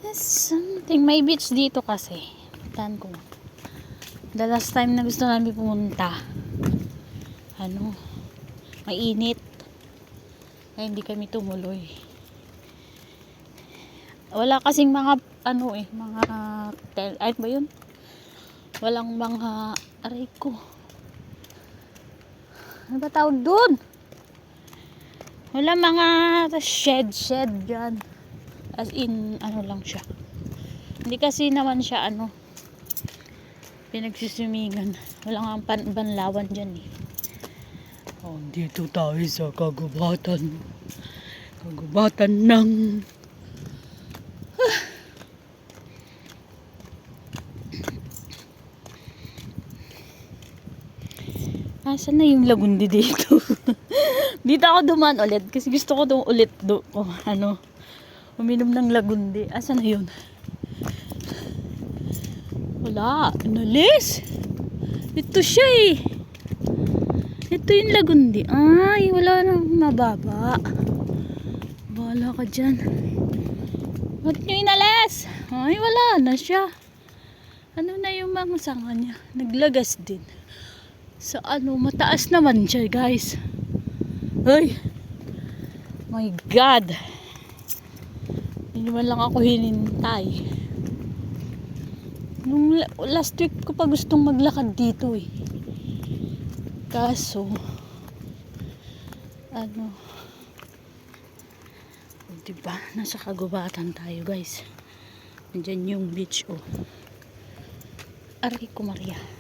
There's something. May beach dito kasi. Tan ko. The last time na gusto namin pumunta, mainit. Kaya hindi kami tumuloy. Wala kasing mga mga ay ba yun? Walang mga aray ko. Ano ba tawag doon? Wala mga shed dyan. As in, lang siya. Hindi kasi naman siya pinagsiswimingan. Wala nga banlawan dyan eh. Oh, dito tayo sa kagubatan. Kagubatan ng Asan na yung Lagundi dito? Dito ako dumaan ulit kasi gusto ko ulit uminom ng Lagundi. Asan na yun? Wala, inalis. Ito siya eh. Ito yung Lagundi. Ay, wala nang mababa. Bahala ka dyan. Ba't nyo inalis? Ay, wala na siya. Ano na yung mga sanga niya? Naglagas din. So mataas naman siya guys. Ay, my God. Hindi man lang ako hinintay. Nung last week ko pa gustong maglakad dito eh. Kaso diba, nasa kagubatan tayo guys. Nandiyan yung beach oh. Aray ko Maria.